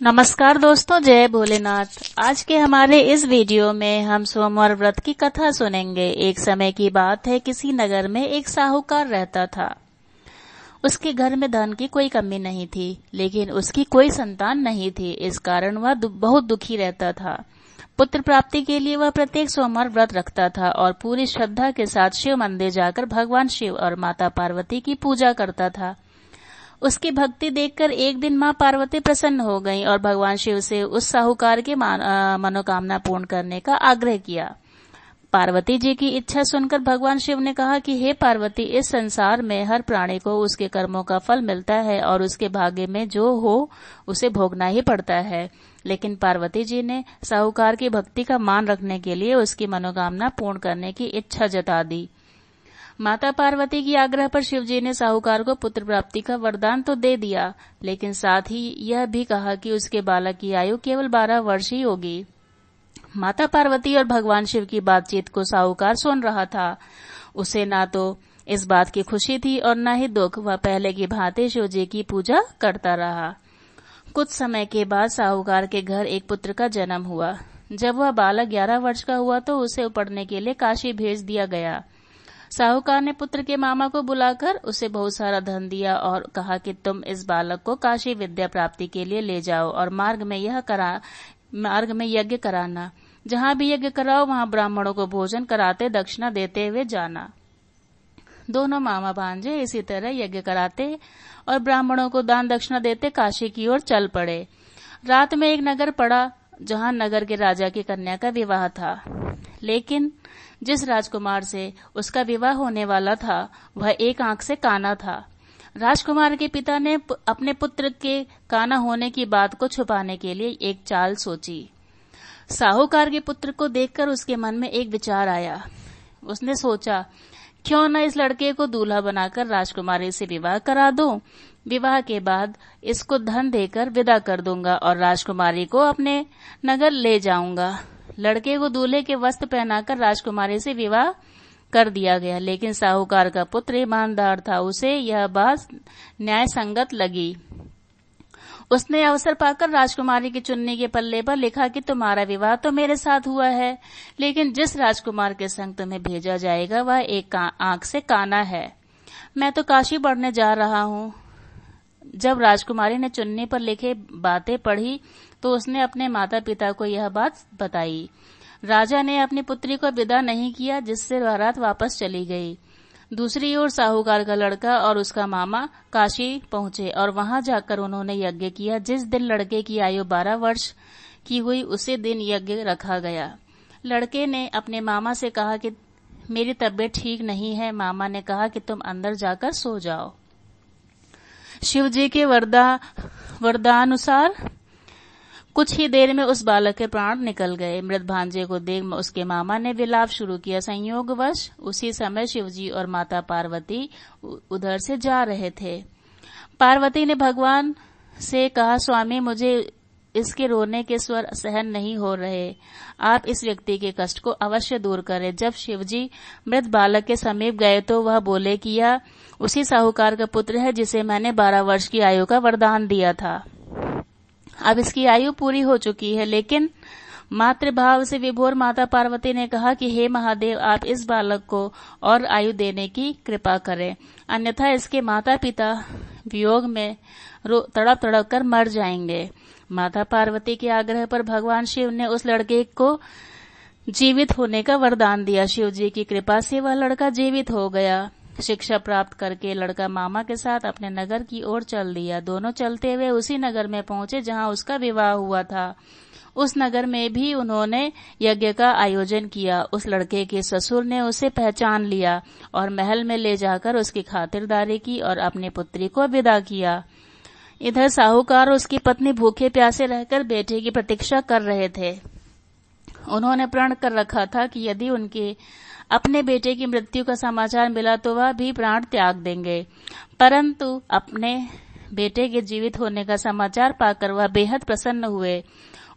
नमस्कार दोस्तों, जय भोलेनाथ। आज के हमारे इस वीडियो में हम सोमवार व्रत की कथा सुनेंगे। एक समय की बात है, किसी नगर में एक साहूकार रहता था। उसके घर में धन की कोई कमी नहीं थी, लेकिन उसकी कोई संतान नहीं थी। इस कारण वह बहुत दुखी रहता था। पुत्र प्राप्ति के लिए वह प्रत्येक सोमवार व्रत रखता था और पूरी श्रद्धा के साथ शिव मंदिर जाकर भगवान शिव और माता पार्वती की पूजा करता था। उसकी भक्ति देखकर एक दिन मां पार्वती प्रसन्न हो गईं और भगवान शिव से उस साहूकार की मनोकामना पूर्ण करने का आग्रह किया। पार्वती जी की इच्छा सुनकर भगवान शिव ने कहा कि हे पार्वती, इस संसार में हर प्राणी को उसके कर्मों का फल मिलता है और उसके भाग्य में जो हो उसे भोगना ही पड़ता है। लेकिन पार्वती जी ने साहूकार की भक्ति का मान रखने के लिए उसकी मनोकामना पूर्ण करने की इच्छा जता दी। माता पार्वती की आग्रह पर शिवजी ने साहूकार को पुत्र प्राप्ति का वरदान तो दे दिया, लेकिन साथ ही यह भी कहा कि उसके बालक की आयु केवल 12 वर्ष ही होगी। माता पार्वती और भगवान शिव की बातचीत को साहूकार सुन रहा था। उसे ना तो इस बात की खुशी थी और न ही दुख। वह पहले की भांति शिवजी की पूजा करता रहा। कुछ समय के बाद साहूकार के घर एक पुत्र का जन्म हुआ। जब वह बालक 11 वर्ष का हुआ तो उसे पढ़ने के लिए काशी भेज दिया गया। साहूकार ने पुत्र के मामा को बुलाकर उसे बहुत सारा धन दिया और कहा कि तुम इस बालक को काशी विद्या प्राप्ति के लिए ले जाओ और मार्ग में यज्ञ कराना। जहाँ भी यज्ञ कराओ वहाँ ब्राह्मणों को भोजन कराते दक्षिणा देते हुए जाना। दोनों मामा भांजे इसी तरह यज्ञ कराते और ब्राह्मणों को दान दक्षिणा देते काशी की ओर चल पड़े। रात में एक नगर पड़ा जहाँ नगर के राजा की कन्या का विवाह था, लेकिन जिस राजकुमार से उसका विवाह होने वाला था वह एक आंख से काना था। राजकुमार के पिता ने अपने पुत्र के काना होने की बात को छुपाने के लिए एक चाल सोची। साहूकार के पुत्र को देखकर उसके मन में एक विचार आया। उसने सोचा, क्यों न इस लड़के को दूल्हा बनाकर राजकुमारी से विवाह करा दूं। विवाह के बाद इसको धन देकर विदा कर दूंगा और राजकुमारी को अपने नगर ले जाऊंगा। लड़के को दूल्हे के वस्त्र पहनाकर राजकुमारी से विवाह कर दिया गया, लेकिन साहूकार का पुत्र ईमानदार था। उसे यह बात न्याय संगत लगी। उसने अवसर पाकर राजकुमारी की चुन्नी के पल्ले पर लिखा कि तुम्हारा विवाह तो मेरे साथ हुआ है, लेकिन जिस राजकुमार के संग तुम्हें भेजा जाएगा वह एक आंख से काना है। मैं तो काशी पढ़ने जा रहा हूँ। जब राजकुमारी ने चुन्नी पर लिखे बातें पढ़ी तो उसने अपने माता पिता को यह बात बताई। राजा ने अपनी पुत्री को विदा नहीं किया, जिससे बारात वापस चली गई। दूसरी ओर साहूकार का लड़का और उसका मामा काशी पहुंचे और वहां जाकर उन्होंने यज्ञ किया। जिस दिन लड़के की आयु 12 वर्ष की हुई उसी दिन यज्ञ रखा गया। लड़के ने अपने मामा से कहा कि मेरी तबीयत ठीक नहीं है। मामा ने कहा कि तुम अंदर जाकर सो जाओ। शिव जी के वरदानुसार कुछ ही देर में उस बालक के प्राण निकल गए। मृत भांजे को देख उसके मामा ने विलाप शुरू किया। संयोगवश उसी समय शिवजी और माता पार्वती उधर से जा रहे थे। पार्वती ने भगवान से कहा, स्वामी, मुझे इसके रोने के स्वर सहन नहीं हो रहे। आप इस व्यक्ति के कष्ट को अवश्य दूर करें। जब शिवजी मृत बालक के समीप गए तो वह बोले कि यह उसी साहूकार का पुत्र है जिसे मैंने 12 वर्ष की आयु का वरदान दिया था। अब इसकी आयु पूरी हो चुकी है। लेकिन मातृभाव से विभोर माता पार्वती ने कहा कि हे महादेव, आप इस बालक को और आयु देने की कृपा करें, अन्यथा इसके माता पिता वियोग में तड़प तड़प कर मर जाएंगे। माता पार्वती के आग्रह पर भगवान शिव ने उस लड़के को जीवित होने का वरदान दिया। शिव जी की कृपा से वह लड़का जीवित हो गया। शिक्षा प्राप्त करके लड़का मामा के साथ अपने नगर की ओर चल दिया। दोनों चलते हुए उसी नगर में पहुंचे जहां उसका विवाह हुआ था। उस नगर में भी उन्होंने यज्ञ का आयोजन किया। उस लड़के के ससुर ने उसे पहचान लिया और महल में ले जाकर उसकी खातिरदारी की और अपनी पुत्री को विदा किया। इधर साहूकार और उसकी पत्नी भूखे प्यासे रहकर बेटे की प्रतीक्षा कर रहे थे। उन्होंने प्रण कर रखा था कि यदि उनके अपने बेटे की मृत्यु का समाचार मिला तो वह भी प्राण त्याग देंगे, परंतु अपने बेटे के जीवित होने का समाचार पाकर वह बेहद प्रसन्न हुए।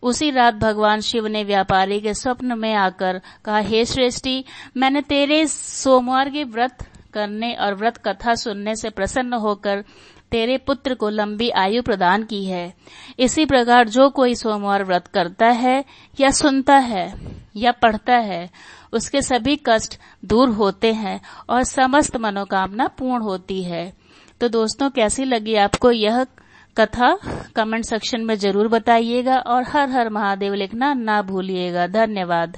उसी रात भगवान शिव ने व्यापारी के स्वप्न में आकर कहा, हे श्रेष्ठी, मैंने तेरे सोमवार के व्रत करने और व्रत कथा सुनने से प्रसन्न होकर तेरे पुत्र को लंबी आयु प्रदान की है। इसी प्रकार जो कोई सोमवार व्रत करता है या सुनता है या पढ़ता है, उसके सभी कष्ट दूर होते हैं और समस्त मनोकामना पूर्ण होती है। तो दोस्तों, कैसी लगी आपको यह कथा? कमेंट सेक्शन में जरूर बताइएगा और हर हर महादेव लिखना ना भूलिएगा। धन्यवाद।